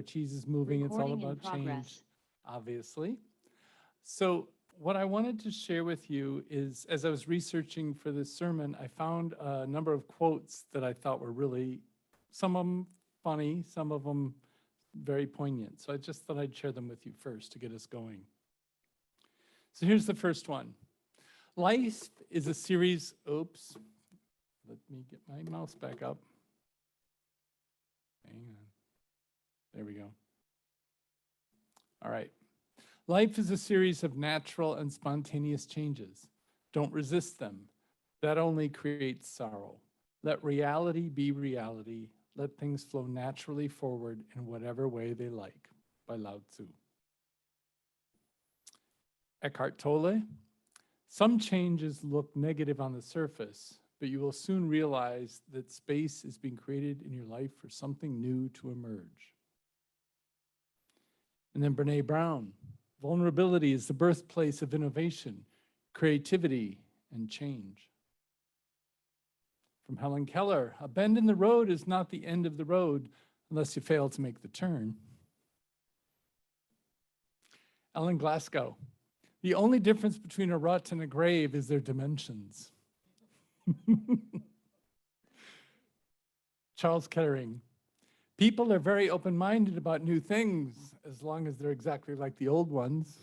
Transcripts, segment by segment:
cheese is moving. It's all about change, obviously. So what I wanted to share with you is, as I was researching for this sermon, I found a number of quotes that I thought were really, some of them funny, some of them very poignant. So I just thought I'd share them with you first to get us going. So here's the first one. Life is a series, oops, let me get my mouse back up. Hang on. There we go. All right. Life is a series of natural and spontaneous changes. Don't resist them. That only creates sorrow. Let reality be reality. Let things flow naturally forward in whatever way they like, by Lao Tzu. Eckhart Tolle. Some changes look negative on the surface, but you will soon realize that space is being created in your life for something new to emerge. And then Brene Brown. Vulnerability is the birthplace of innovation, creativity, and change. From Helen Keller, a bend in the road is not the end of the road unless you fail to make the turn. Ellen Glasgow, the only difference between a rut and a grave is their dimensions. Charles Kettering, people are very open-minded about new things as long as they're exactly like the old ones.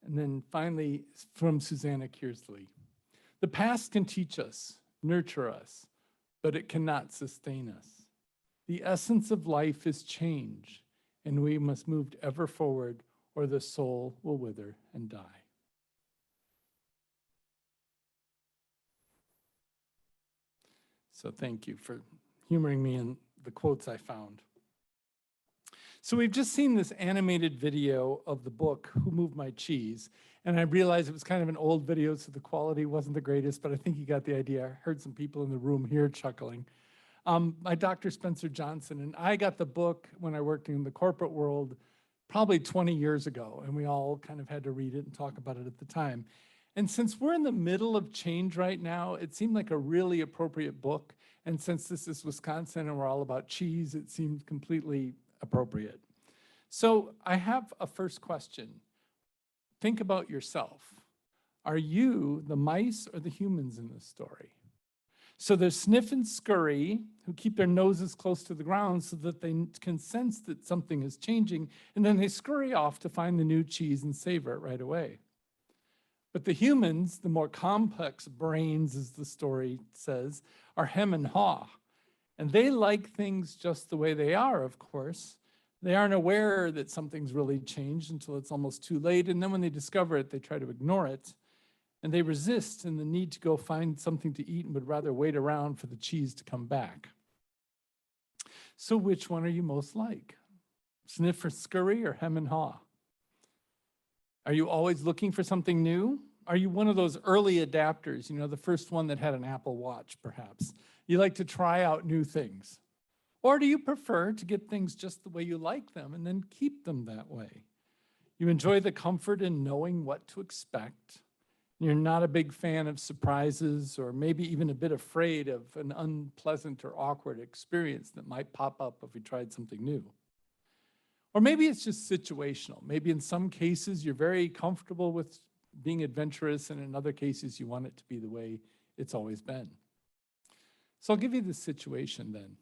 And then finally, from Susanna Kearsley, the past can teach us, nurture us, but it cannot sustain us. The essence of life is change, and we must move ever forward or the soul will wither and die. So thank you for humoring me in the quotes I found. So we've just seen this animated video of the book, Who Moved My Cheese? And I realized it was kind of an old video, so the quality wasn't the greatest, but I think you got the idea. I heard some people in the room here chuckling. My Dr. Spencer Johnson, and I got the book when I worked in the corporate world probably 20 years ago, and we all kind of had to read it and talk about it at the time. And since we're in the middle of change right now, it seemed like a really appropriate book. And since this is Wisconsin and we're all about cheese, it seemed completely appropriate. So I have a first question. Think about yourself. Are you the mice or the humans in this story? So there's Sniff and Scurry, who keep their noses close to the ground so that they can sense that something is changing, and then they scurry off to find the new cheese and savor it right away. But the humans, the more complex brains, as the story says, are hem and haw. And they like things just the way they are, of course. They aren't aware that something's really changed until it's almost too late. And then when they discover it, they try to ignore it. And they resist in the need to go find something to eat and would rather wait around for the cheese to come back. So which one are you most like? Sniff or scurry or hem and haw? Are you always looking for something new? Are you one of those early adapters, you know, the first one that had an Apple Watch, perhaps? You like to try out new things. Or do you prefer to get things just the way you like them and then keep them that way? You enjoy the comfort in knowing what to expect. You're not a big fan of surprises, or maybe even a bit afraid of an unpleasant or awkward experience that might pop up if we tried something new. Or maybe it's just situational. Maybe in some cases you're very comfortable with being adventurous, and in other cases you want it to be the way it's always been. So I'll give you the situation then.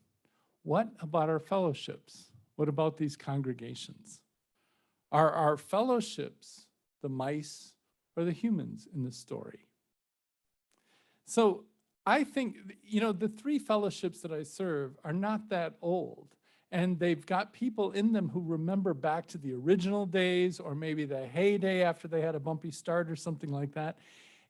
What about our fellowships? What about these congregations? Are our fellowships the mice or the humans in this story? So I think, you know, the three fellowships that I serve are not that old. And they've got people in them who remember back to the original days, or maybe the heyday after they had a bumpy start or something like that.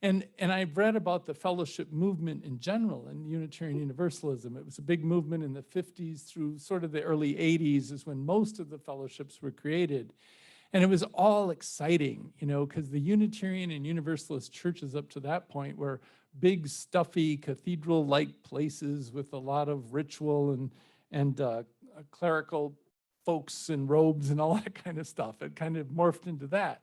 And I've read about the fellowship movement in general in Unitarian Universalism. It was a big movement in the 50s through sort of the early 80s is when most of the fellowships were created. And it was all exciting, you know, because the Unitarian and Universalist churches up to that point were big, stuffy, cathedral-like places with a lot of ritual and clerical folks in robes and all that kind of stuff. It kind of morphed into that.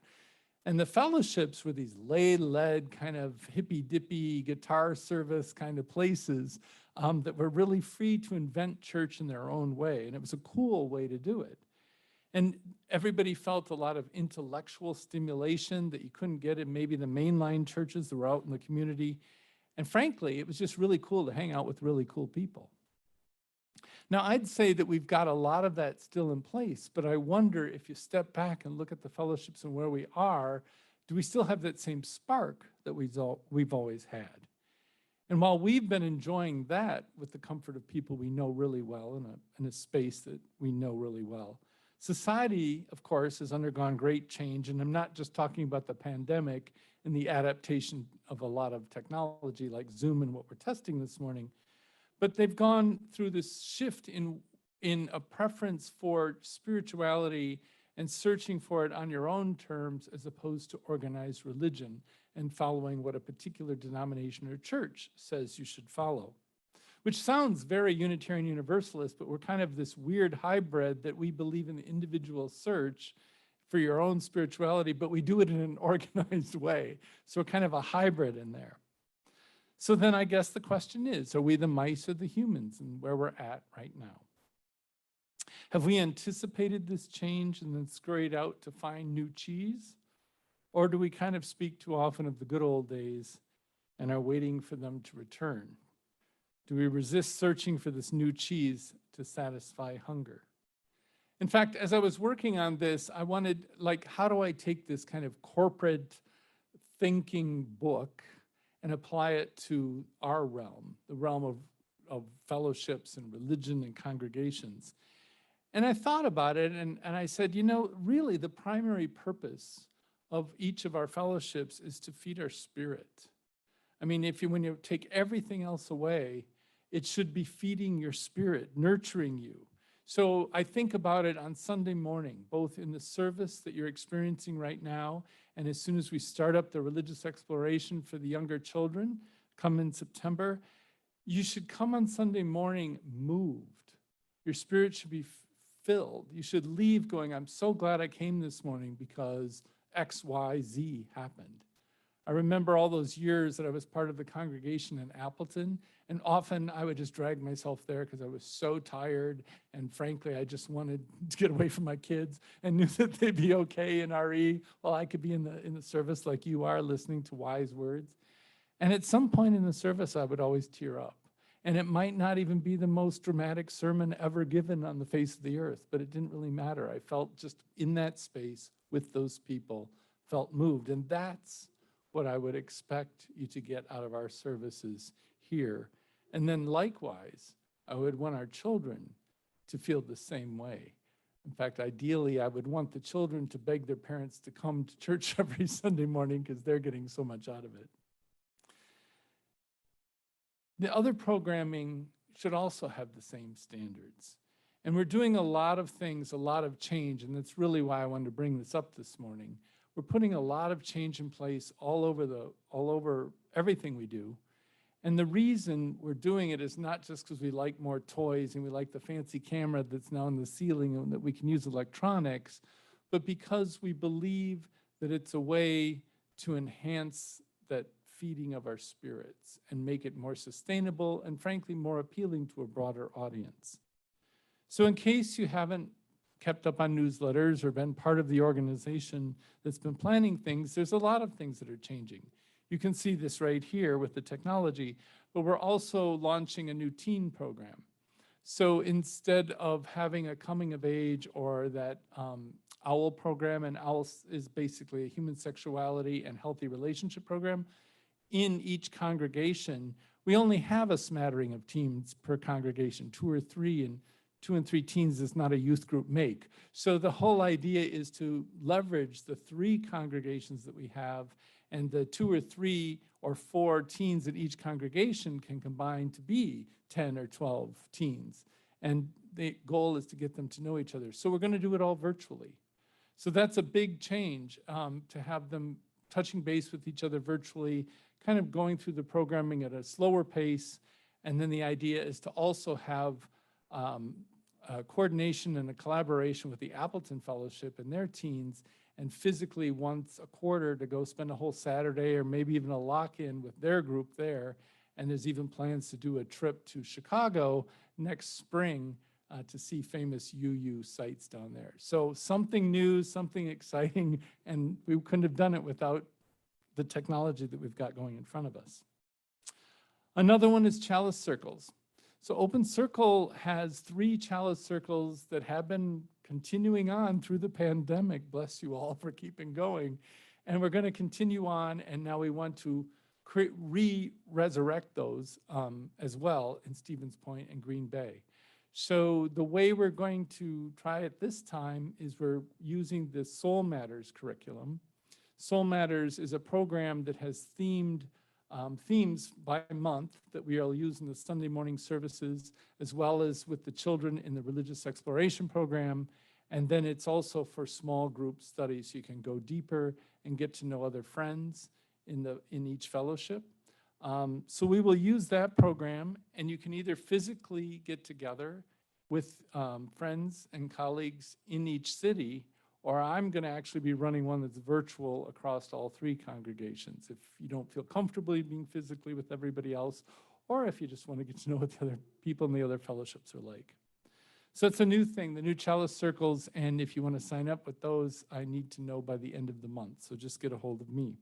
And the fellowships were these lay-led kind of hippy-dippy guitar service kind of places that were really free to invent church in their own way. And it was a cool way to do it. And everybody felt a lot of intellectual stimulation that you couldn't get in maybe the mainline churches that were out in the community. And frankly, it was just really cool to hang out with really cool people. Now, I'd say that we've got a lot of that still in place, but I wonder if you step back and look at the fellowships and where we are, do we still have that same spark that we've always had? And while we've been enjoying that with the comfort of people we know really well in a space that we know really well, society, of course, has undergone great change, and I'm not just talking about the pandemic and the adaptation of a lot of technology like Zoom and what we're testing this morning, but they've gone through this shift in a preference for spirituality and searching for it on your own terms as opposed to organized religion and following what a particular denomination or church says you should follow. Which sounds very Unitarian Universalist, but we're kind of this weird hybrid that we believe in the individual search for your own spirituality, but we do it in an organized way. So we're kind of a hybrid in there. So then I guess the question is, are we the mice or the humans and where we're at right now? Have we anticipated this change and then scurried out to find new cheese? Or do we kind of speak too often of the good old days and are waiting for them to return? Do we resist searching for this new cheese to satisfy hunger? In fact, as I was working on this, I wanted, how do I take this kind of corporate thinking book and apply it to our realm, the realm of fellowships and religion and congregations? And I thought about it and I said, really the primary purpose of each of our fellowships is to feed our spirit. I mean, when you take everything else away, it should be feeding your spirit, nurturing you. So I think about it on Sunday morning, both in the service that you're experiencing right now, and as soon as we start up the religious exploration for the younger children, come in September, you should come on Sunday morning moved. Your spirit should be filled. You should leave going, I'm so glad I came this morning because X, Y, Z happened. I remember all those years that I was part of the congregation in Appleton, and often I would just drag myself there because I was so tired, and frankly, I just wanted to get away from my kids and knew that they'd be okay in RE while I could be in the service like you are, listening to wise words. And at some point in the service, I would always tear up. And it might not even be the most dramatic sermon ever given on the face of the earth, but it didn't really matter. I felt just in that space with those people, felt moved, and that's what I would expect you to get out of our services here. And then likewise, I would want our children to feel the same way. In fact, ideally, I would want the children to beg their parents to come to church every Sunday morning because they're getting so much out of it. The other programming should also have the same standards. And we're doing a lot of things, a lot of change, and that's really why I wanted to bring this up this morning. We're putting a lot of change in place all over everything we do. And the reason we're doing it is not just because we like more toys and we like the fancy camera that's now in the ceiling and that we can use electronics, but because we believe that it's a way to enhance that feeding of our spirits and make it more sustainable and frankly more appealing to a broader audience. So in case you haven't kept up on newsletters or been part of the organization that's been planning things, there's a lot of things that are changing. You can see this right here with the technology, but we're also launching a new teen program. So instead of having a coming of age or that OWL program, and OWL is basically a human sexuality and healthy relationship program, in each congregation, we only have a smattering of teens per congregation, 2 or 3, and 2 and 3 teens is not a youth group make. So the whole idea is to leverage the 3 congregations that we have, and the 2 or 3 or 4 teens in each congregation can combine to be 10 or 12 teens. And the goal is to get them to know each other. So we're going to do it all virtually. So that's a big change, to have them touching base with each other virtually, kind of going through the programming at a slower pace. And then the idea is to also have coordination and a collaboration with the Appleton Fellowship and their teens, and physically once a quarter to go spend a whole Saturday or maybe even a lock-in with their group there And there's even plans to do a trip to Chicago next spring to see famous UU sites down there. So something new, something exciting, and we couldn't have done it without the technology that we've got going in front of us. Another one is chalice circles. So Open Circle has 3 chalice circles that have been continuing on through the pandemic. Bless you all for keeping going. And we're going to continue on, and now we want to resurrect those as well in Stevens Point and Green Bay. So the way we're going to try it this time is we're using the Soul Matters curriculum. Soul Matters is a program that has themes by month that we will use in the Sunday morning services, as well as with the children in the religious exploration program. And then it's also for small group studies. So you can go deeper and get to know other friends in each fellowship. So we will use that program, and you can either physically get together with friends and colleagues in each city, or I'm going to actually be running one that's virtual across all 3 congregations if you don't feel comfortable being physically with everybody else, or if you just want to get to know what the other people in the other fellowships are like. So it's a new thing, the new chalice circles, and if you want to sign up with those, I need to know by the end of the month, so just get a hold of me.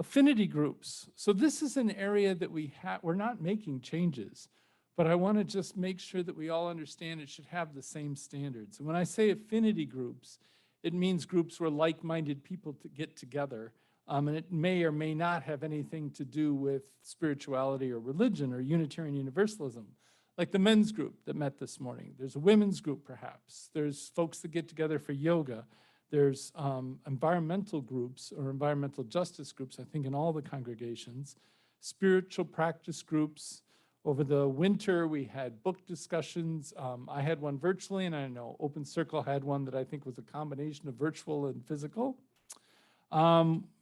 Affinity groups. So this is an area that we're not making changes, but I want to just make sure that we all understand it should have the same standards. And when I say affinity groups, it means groups where like-minded people get together, and it may or may not have anything to do with spirituality or religion or Unitarian Universalism, like the men's group that met this morning. There's a women's group, perhaps. There's folks that get together for yoga. There's environmental groups or environmental justice groups, I think, in all the congregations. Spiritual practice groups. Over the winter, we had book discussions. I had one virtually, and I know Open Circle had one that I think was a combination of virtual and physical.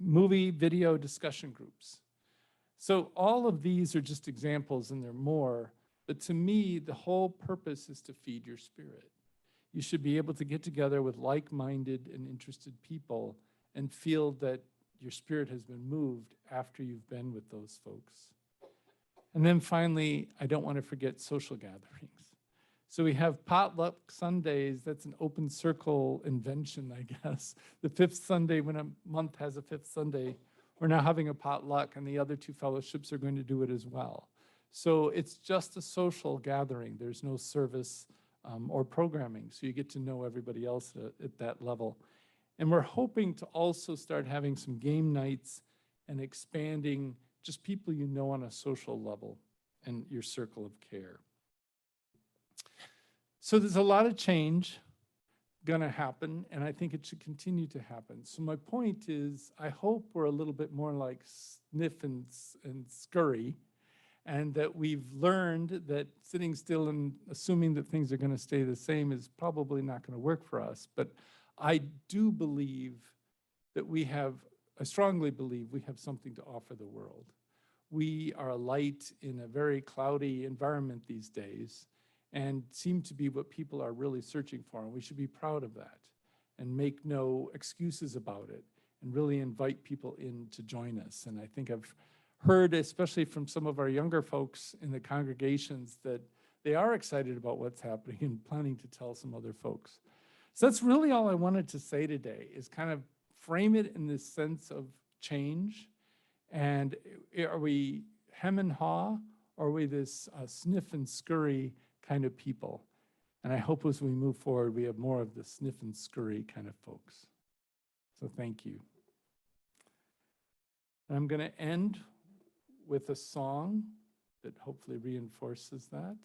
Movie, video discussion groups. So all of these are just examples, and there are more. But to me, the whole purpose is to feed your spirit. You should be able to get together with like-minded and interested people and feel that your spirit has been moved after you've been with those folks. And then finally, I don't want to forget social gatherings. So we have potluck Sundays. That's an Open Circle invention, I guess. The 5th Sunday, when a month has a 5th Sunday, we're now having a potluck, and the other 2 fellowships are going to do it as well. So it's just a social gathering. There's no service or programming, so you get to know everybody else at that level. And we're hoping to also start having some game nights and expanding just people you know on a social level and your circle of care. So there's a lot of change gonna happen, and I think it should continue to happen. So my point is, I hope we're a little bit more like sniff and scurry, and that we've learned that sitting still and assuming that things are going to stay the same is probably not going to work for us. But I do believe that I strongly believe we have something to offer the world. We are a light in a very cloudy environment these days, and seem to be what people are really searching for, and we should be proud of that and make no excuses about it and really invite people in to join us. And I think I've heard, especially from some of our younger folks in the congregations, that they are excited about what's happening and planning to tell some other folks. So that's really all I wanted to say today, is kind of frame it in this sense of change. And are we hem and haw, or are we this sniff and scurry kind of people? And I hope as we move forward, we have more of the sniff and scurry kind of folks. So thank you. And I'm going to end with a song that hopefully reinforces that.